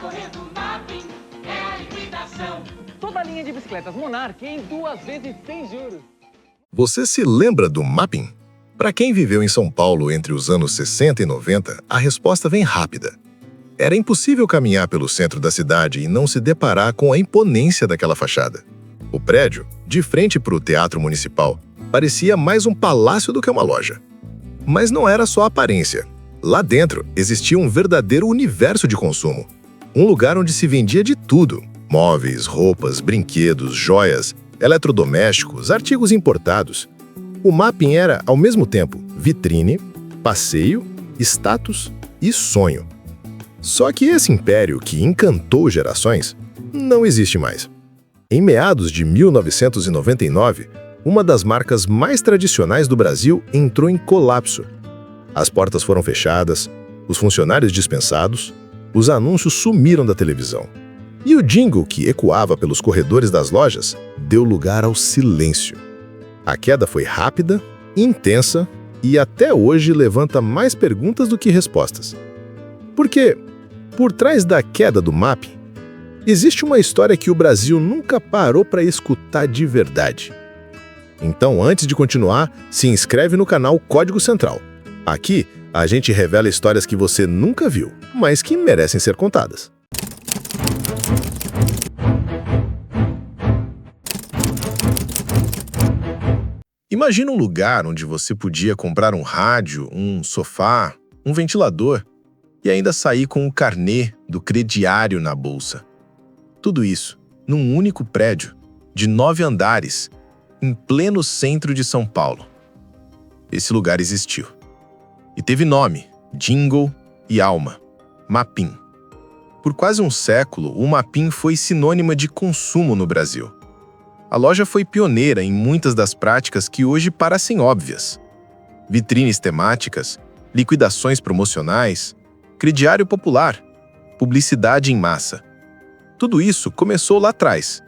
correndo, Mapping é a liquidação. Toda a linha de bicicletas Monarch em 2 vezes sem juros. Você se lembra do Mapping? Para quem viveu em São Paulo entre os anos 60 e 90, a resposta vem rápida. Era impossível caminhar pelo centro da cidade e não se deparar com a imponência daquela fachada. O prédio, de frente para o Teatro Municipal, parecia mais um palácio do que uma loja. Mas não era só a aparência. Lá dentro existia um verdadeiro universo de consumo. Um lugar onde se vendia de tudo: móveis, roupas, brinquedos, joias, eletrodomésticos, artigos importados. O Mapping era, ao mesmo tempo, vitrine, passeio, status e sonho. Só que esse império que encantou gerações não existe mais. Em meados de 1999, uma das marcas mais tradicionais do Brasil entrou em colapso. As portas foram fechadas, os funcionários dispensados, os anúncios sumiram da televisão. E o jingle que ecoava pelos corredores das lojas deu lugar ao silêncio. A queda foi rápida, intensa e até hoje levanta mais perguntas do que respostas. Porque, por trás da queda do Mapping, existe uma história que o Brasil nunca parou para escutar de verdade. Então, antes de continuar, se inscreve no canal Código Central. Aqui, a gente revela histórias que você nunca viu, mas que merecem ser contadas. Imagina um lugar onde você podia comprar um rádio, um sofá, um ventilador e ainda sair com o carnê do crediário na bolsa. Tudo isso num único prédio, de 9 andares, em pleno centro de São Paulo. Esse lugar existiu. E teve nome, jingle e alma: Mapping. Por quase um século, o Mapping foi sinônima de consumo no Brasil. A loja foi pioneira em muitas das práticas que hoje parecem óbvias: vitrines temáticas, liquidações promocionais, crediário popular, publicidade em massa. Tudo isso começou lá atrás,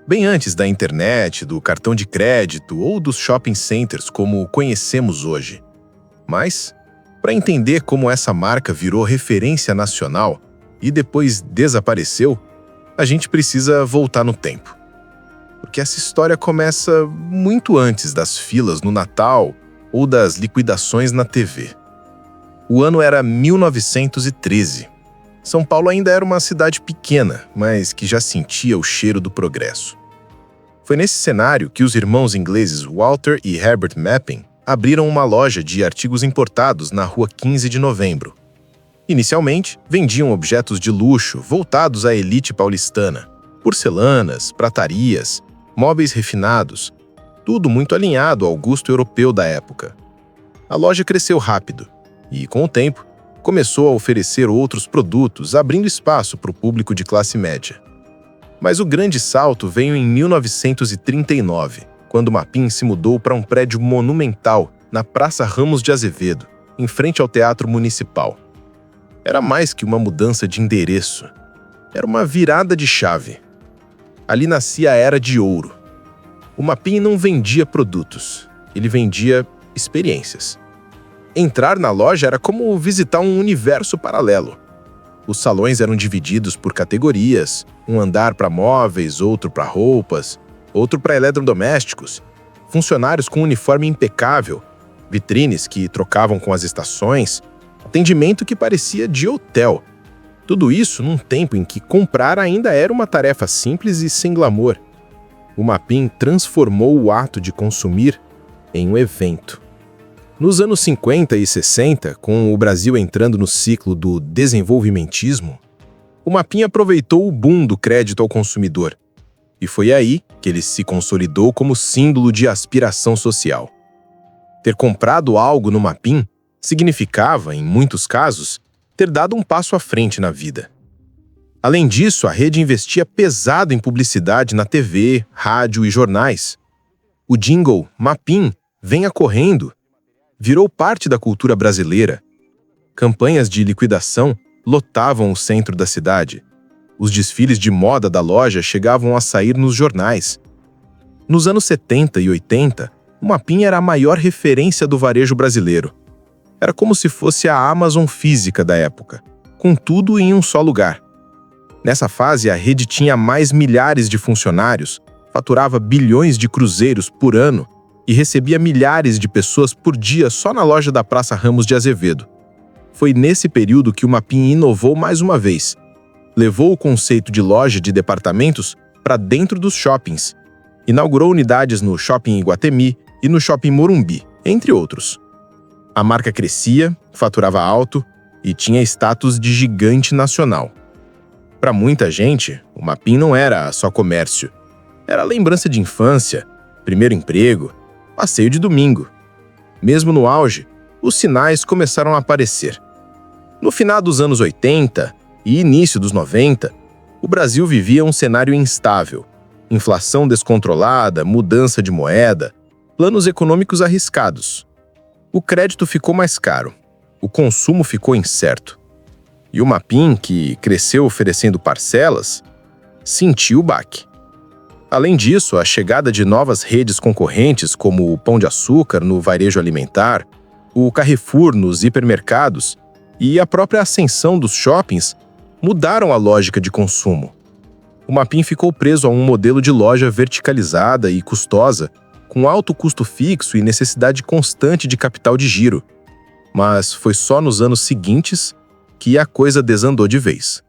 bem antes da internet, do cartão de crédito ou dos shopping centers como conhecemos hoje. Mas, para entender como essa marca virou referência nacional e depois desapareceu, a gente precisa voltar no tempo. Porque essa história começa muito antes das filas no Natal ou das liquidações na TV. O ano era 1913. São Paulo ainda era uma cidade pequena, mas que já sentia o cheiro do progresso. Foi nesse cenário que os irmãos ingleses Walter e Herbert Mapping abriram uma loja de artigos importados na Rua 15 de Novembro. Inicialmente, vendiam objetos de luxo voltados à elite paulistana: porcelanas, pratarias, móveis refinados, tudo muito alinhado ao gosto europeu da época. A loja cresceu rápido e, com o tempo, começou a oferecer outros produtos, abrindo espaço para o público de classe média. Mas o grande salto veio em 1939, quando o Mapping se mudou para um prédio monumental na Praça Ramos de Azevedo, em frente ao Teatro Municipal. Era mais que uma mudança de endereço. Era uma virada de chave. Ali nascia a Era de Ouro. O Mapping não vendia produtos, ele vendia experiências. Entrar na loja era como visitar um universo paralelo. Os salões eram divididos por categorias: um andar para móveis, outro para roupas, outro para eletrodomésticos, funcionários com uniforme impecável, vitrines que trocavam com as estações, atendimento que parecia de hotel. Tudo isso num tempo em que comprar ainda era uma tarefa simples e sem glamour. O Mapping transformou o ato de consumir em um evento. Nos anos 50 e 60, com o Brasil entrando no ciclo do desenvolvimentismo, o Mapping aproveitou o boom do crédito ao consumidor. E foi aí que ele se consolidou como símbolo de aspiração social. Ter comprado algo no Mapping significava, em muitos casos, ter dado um passo à frente na vida. Além disso, a rede investia pesado em publicidade na TV, rádio e jornais. O jingle Mapping, venha correndo, virou parte da cultura brasileira. Campanhas de liquidação lotavam o centro da cidade. Os desfiles de moda da loja chegavam a sair nos jornais. Nos anos 70 e 80, o Mapping era a maior referência do varejo brasileiro. Era como se fosse a Amazon física da época, com tudo em um só lugar. Nessa fase, a rede tinha mais milhares de funcionários, faturava bilhões de cruzeiros por ano e recebia milhares de pessoas por dia só na loja da Praça Ramos de Azevedo. Foi nesse período que o Mapim inovou mais uma vez. Levou o conceito de loja de departamentos para dentro dos shoppings. Inaugurou unidades no Shopping Iguatemi e no Shopping Morumbi, entre outros. A marca crescia, faturava alto e tinha status de gigante nacional. Para muita gente, o Mapim não era só comércio. Era lembrança de infância, primeiro emprego, passeio de domingo. Mesmo no auge, os sinais começaram a aparecer. No final dos anos 80 e início dos 90, o Brasil vivia um cenário instável. Inflação descontrolada, mudança de moeda, planos econômicos arriscados. O crédito ficou mais caro, o consumo ficou incerto. E o Mapim, que cresceu oferecendo parcelas, sentiu o baque. Além disso, a chegada de novas redes concorrentes, como o Pão de Açúcar no varejo alimentar, o Carrefour nos hipermercados e a própria ascensão dos shoppings mudaram a lógica de consumo. O Mapim ficou preso a um modelo de loja verticalizada e custosa, com alto custo fixo e necessidade constante de capital de giro. Mas foi só nos anos seguintes que a coisa desandou de vez.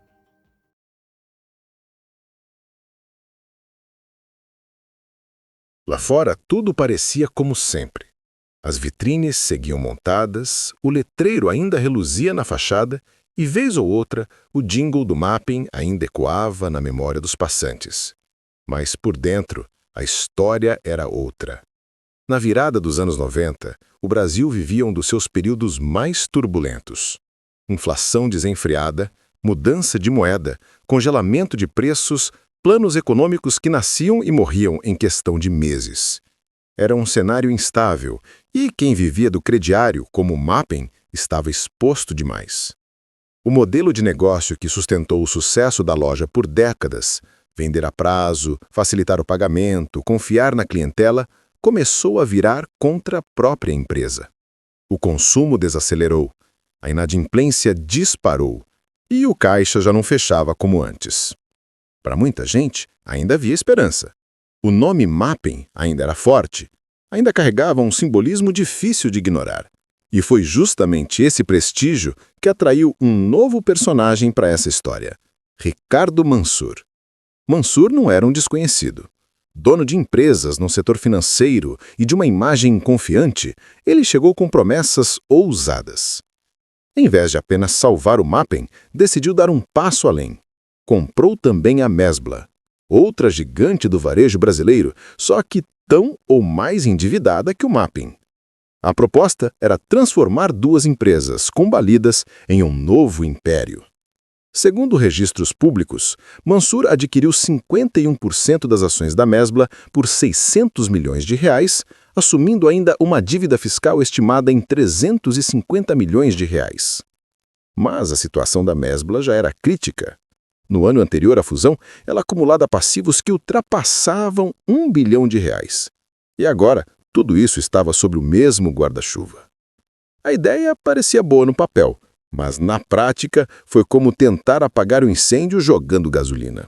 Lá fora, tudo parecia como sempre. As vitrines seguiam montadas, o letreiro ainda reluzia na fachada e, vez ou outra, o jingle do Mapim ainda ecoava na memória dos passantes. Mas, por dentro, a história era outra. Na virada dos anos 90, o Brasil vivia um dos seus períodos mais turbulentos. Inflação desenfreada, mudança de moeda, congelamento de preços, planos econômicos que nasciam e morriam em questão de meses. Era um cenário instável e quem vivia do crediário, como o Mapim, estava exposto demais. O modelo de negócio que sustentou o sucesso da loja por décadas, vender a prazo, facilitar o pagamento, confiar na clientela, começou a virar contra a própria empresa. O consumo desacelerou, a inadimplência disparou e o caixa já não fechava como antes. Para muita gente, ainda havia esperança. O nome Mapim ainda era forte, ainda carregava um simbolismo difícil de ignorar. E foi justamente esse prestígio que atraiu um novo personagem para essa história, Ricardo Mansur. Mansur não era um desconhecido. Dono de empresas no setor financeiro e de uma imagem confiante, ele chegou com promessas ousadas. Em vez de apenas salvar o Mapim, decidiu dar um passo além. Comprou também a Mesbla, outra gigante do varejo brasileiro, só que tão ou mais endividada que o Mapim. A proposta era transformar duas empresas combalidas em um novo império. Segundo registros públicos, Mansur adquiriu 51% das ações da Mesbla por R$600 milhões, assumindo ainda uma dívida fiscal estimada em R$350 milhões. Mas a situação da Mesbla já era crítica. No ano anterior à fusão, ela acumulava passivos que ultrapassavam R$1 bilhão. E agora, tudo isso estava sob o mesmo guarda-chuva. A ideia parecia boa no papel, mas na prática foi como tentar apagar o incêndio jogando gasolina.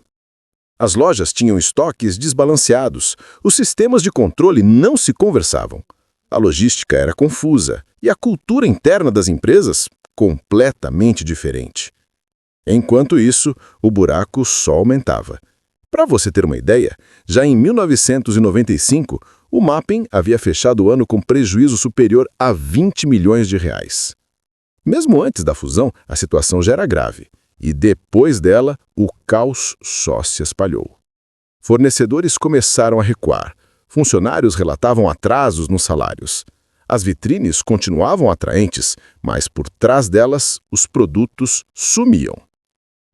As lojas tinham estoques desbalanceados, os sistemas de controle não se conversavam, a logística era confusa e a cultura interna das empresas completamente diferente. Enquanto isso, o buraco só aumentava. Para você ter uma ideia, já em 1995, o Mapim havia fechado o ano com prejuízo superior a R$20 milhões. Mesmo antes da fusão, a situação já era grave, e depois dela, o caos só se espalhou. Fornecedores começaram a recuar, funcionários relatavam atrasos nos salários. As vitrines continuavam atraentes, mas por trás delas, os produtos sumiam.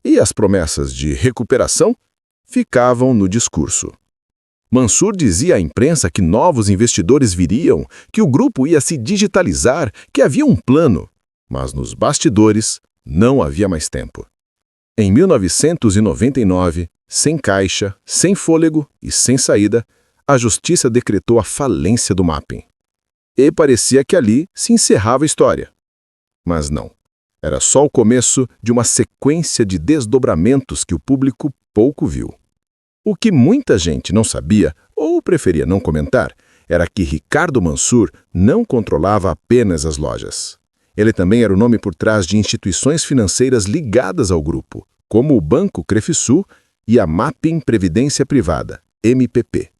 E as promessas de recuperação ficavam no discurso. Mansur dizia à imprensa que novos investidores viriam, que o grupo ia se digitalizar, que havia um plano. Mas nos bastidores não havia mais tempo. Em 1999, sem caixa, sem fôlego e sem saída, a justiça decretou a falência do Mapim. E parecia que ali se encerrava a história. Mas não. Era só o começo de uma sequência de desdobramentos que o público pouco viu. O que muita gente não sabia, ou preferia não comentar, era que Ricardo Mansur não controlava apenas as lojas. Ele também era o nome por trás de instituições financeiras ligadas ao grupo, como o Banco Crefisul e a Mapping Previdência Privada, MPP.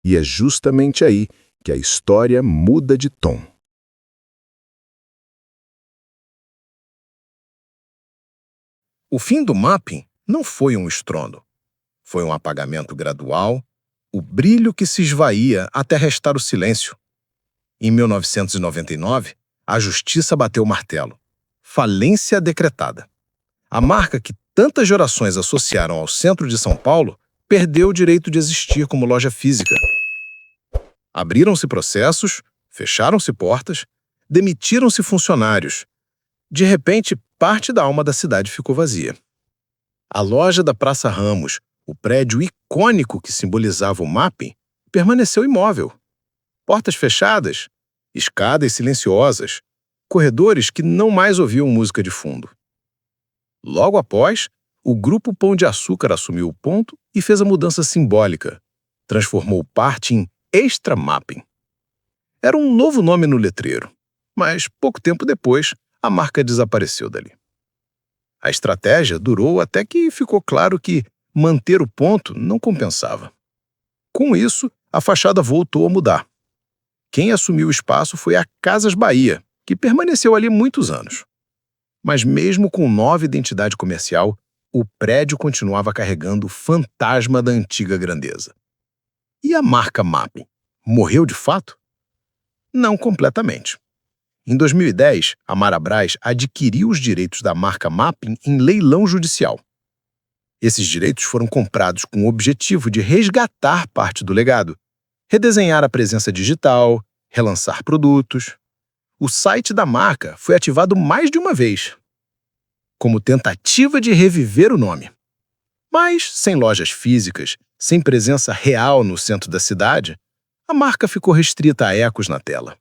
E é justamente aí que a história muda de tom. O fim do Mapping não foi um estrondo. Foi um apagamento gradual, o brilho que se esvaía até restar o silêncio. Em 1999, a justiça bateu o martelo. Falência decretada. A marca que tantas gerações associaram ao centro de São Paulo perdeu o direito de existir como loja física. Abriram-se processos, fecharam-se portas, demitiram-se funcionários. De repente, parte da alma da cidade ficou vazia. A loja da Praça Ramos, o prédio icônico que simbolizava o Mapping, permaneceu imóvel. Portas fechadas, escadas silenciosas, corredores que não mais ouviam música de fundo. Logo após, o Grupo Pão de Açúcar assumiu o ponto e fez a mudança simbólica. Transformou parte em Extra Mapping. Era um novo nome no letreiro, mas pouco tempo depois, a marca desapareceu dali. A estratégia durou até que ficou claro que manter o ponto não compensava. Com isso, a fachada voltou a mudar. Quem assumiu o espaço foi a Casas Bahia, que permaneceu ali muitos anos. Mas mesmo com nova identidade comercial, o prédio continuava carregando o fantasma da antiga grandeza. E a marca Mapping morreu de fato? Não completamente. Em 2010, a Marabras adquiriu os direitos da marca Mapping em leilão judicial. Esses direitos foram comprados com o objetivo de resgatar parte do legado, redesenhar a presença digital, relançar produtos. O site da marca foi ativado mais de uma vez, como tentativa de reviver o nome. Mas, sem lojas físicas, sem presença real no centro da cidade, a marca ficou restrita a ecos na tela.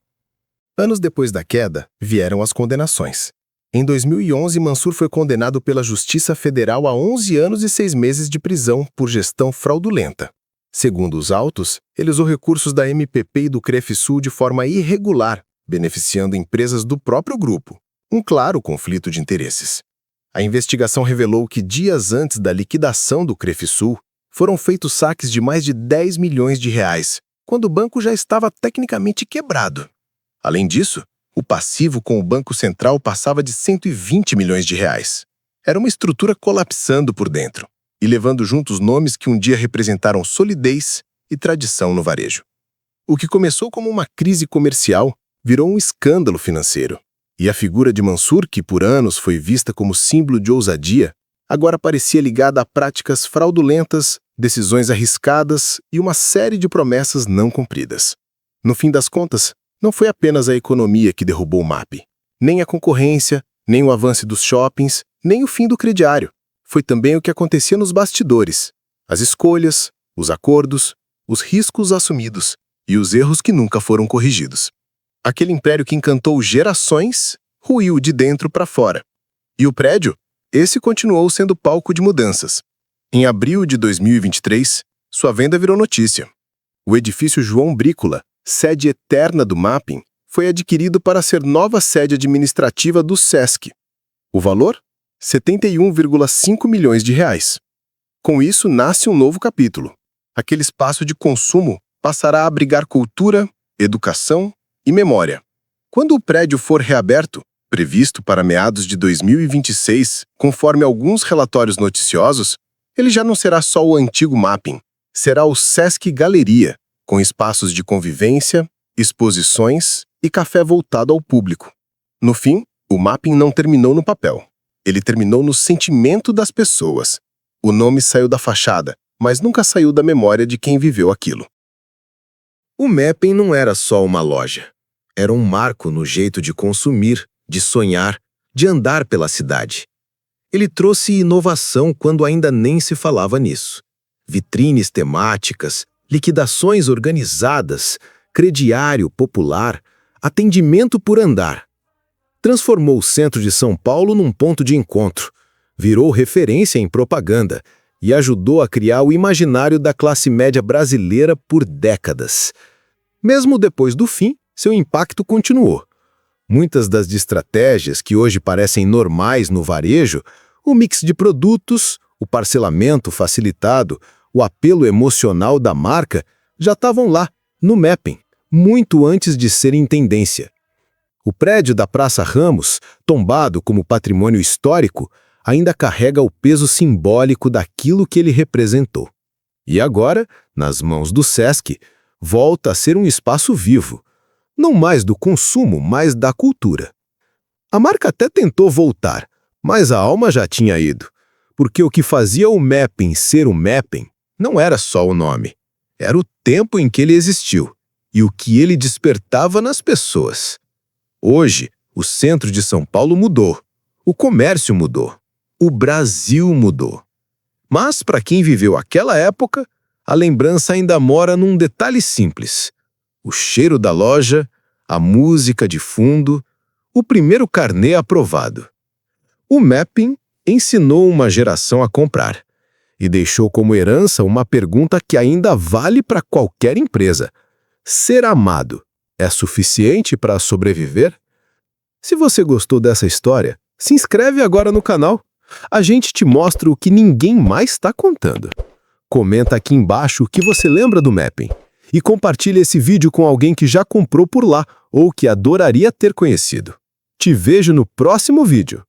Anos depois da queda, vieram as condenações. Em 2011, Mansur foi condenado pela Justiça Federal a 11 anos e 6 meses de prisão por gestão fraudulenta. Segundo os autos, ele usou recursos da MPP e do Crefisul de forma irregular, beneficiando empresas do próprio grupo. Um claro conflito de interesses. A investigação revelou que dias antes da liquidação do Crefisul, foram feitos saques de mais de 10 milhões de reais, quando o banco já estava tecnicamente quebrado. Além disso, o passivo com o Banco Central passava de 120 milhões de reais. Era uma estrutura colapsando por dentro e levando juntos nomes que um dia representaram solidez e tradição no varejo. O que começou como uma crise comercial virou um escândalo financeiro. E a figura de Mansur, que por anos foi vista como símbolo de ousadia, agora parecia ligada a práticas fraudulentas, decisões arriscadas e uma série de promessas não cumpridas. No fim das contas, não foi apenas a economia que derrubou o Mapping, nem a concorrência, nem o avanço dos shoppings, nem o fim do crediário. Foi também o que acontecia nos bastidores, as escolhas, os acordos, os riscos assumidos e os erros que nunca foram corrigidos. Aquele império que encantou gerações, ruiu de dentro para fora. E o prédio? Esse continuou sendo palco de mudanças. Em abril de 2023, sua venda virou notícia. O edifício João Brícola, sede eterna do Mapping, foi adquirido para ser nova sede administrativa do SESC. O valor? 71,5 milhões de reais. Com isso, nasce um novo capítulo. Aquele espaço de consumo passará a abrigar cultura, educação e memória. Quando o prédio for reaberto, previsto para meados de 2026, conforme alguns relatórios noticiosos, ele já não será só o antigo Mapping, será o SESC Galeria, com espaços de convivência, exposições e café voltado ao público. No fim, o Mapping não terminou no papel. Ele terminou no sentimento das pessoas. O nome saiu da fachada, mas nunca saiu da memória de quem viveu aquilo. O Mapping não era só uma loja. Era um marco no jeito de consumir, de sonhar, de andar pela cidade. Ele trouxe inovação quando ainda nem se falava nisso. Vitrines temáticas, liquidações organizadas, crediário popular, atendimento por andar. transformou o centro de São Paulo num ponto de encontro, virou referência em propaganda e ajudou a criar o imaginário da classe média brasileira por décadas. Mesmo depois do fim, seu impacto continuou. Muitas das estratégias que hoje parecem normais no varejo, o mix de produtos, o parcelamento facilitado, o apelo emocional da marca, já estavam lá, no mapping, muito antes de serem tendência. O prédio da Praça Ramos, tombado como patrimônio histórico, ainda carrega o peso simbólico daquilo que ele representou. E agora, nas mãos do Sesc, volta a ser um espaço vivo, não mais do consumo, mas da cultura. A marca até tentou voltar, mas a alma já tinha ido, porque o que fazia o mapping ser o mapping não era só o nome, era o tempo em que ele existiu e o que ele despertava nas pessoas. Hoje, o centro de São Paulo mudou, o comércio mudou, o Brasil mudou. Mas, para quem viveu aquela época, a lembrança ainda mora num detalhe simples: o cheiro da loja, a música de fundo, o primeiro carnê aprovado. O mapping ensinou uma geração a comprar e deixou como herança uma pergunta que ainda vale para qualquer empresa: ser amado é suficiente para sobreviver? Se você gostou dessa história, se inscreve agora no canal. A gente te mostra o que ninguém mais está contando. Comenta aqui embaixo o que você lembra do mapping e compartilhe esse vídeo com alguém que já comprou por lá ou que adoraria ter conhecido. Te vejo no próximo vídeo.